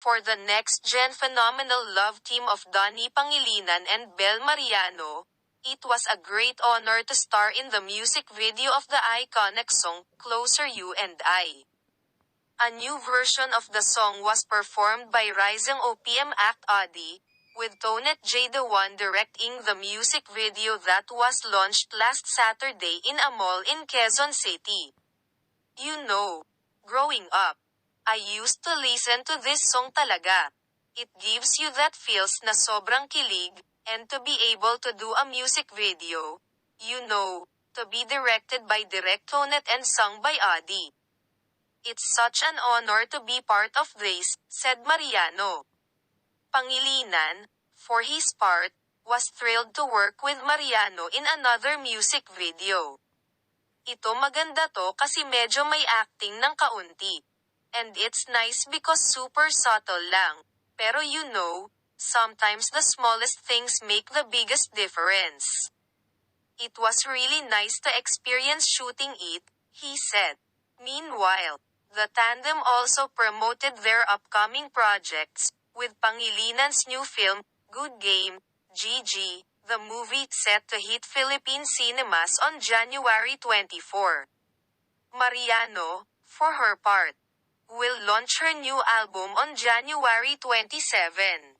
For the next-gen phenomenal love team of Donnie Pangilinan and Bel Mariano, it was a great honor to star in the music video of the iconic song, Closer You and I. A new version of the song was performed by rising OPM act Audi, with Tonet J. the one directing the music video that was launched last Saturday in a mall in Quezon City. You know, growing up, I used to listen to this song talaga. It gives you that feels na sobrang kilig, and to be able to do a music video, to be directed by Direk Tonet and sung by Audi. It's such an honor to be part of this, said Mariano. Pangilinan, for his part, was thrilled to work with Mariano in another music video. Ito maganda to kasi medyo may acting ng kaunti. And it's nice because super subtle lang. Pero sometimes the smallest things make the biggest difference. It was really nice to experience shooting it, he said. Meanwhile, the tandem also promoted their upcoming projects, with Pangilinan's new film, Good Game, GG, the movie set to hit Philippine cinemas on January 24. Mariano, for her part, will launch her new album on January 27.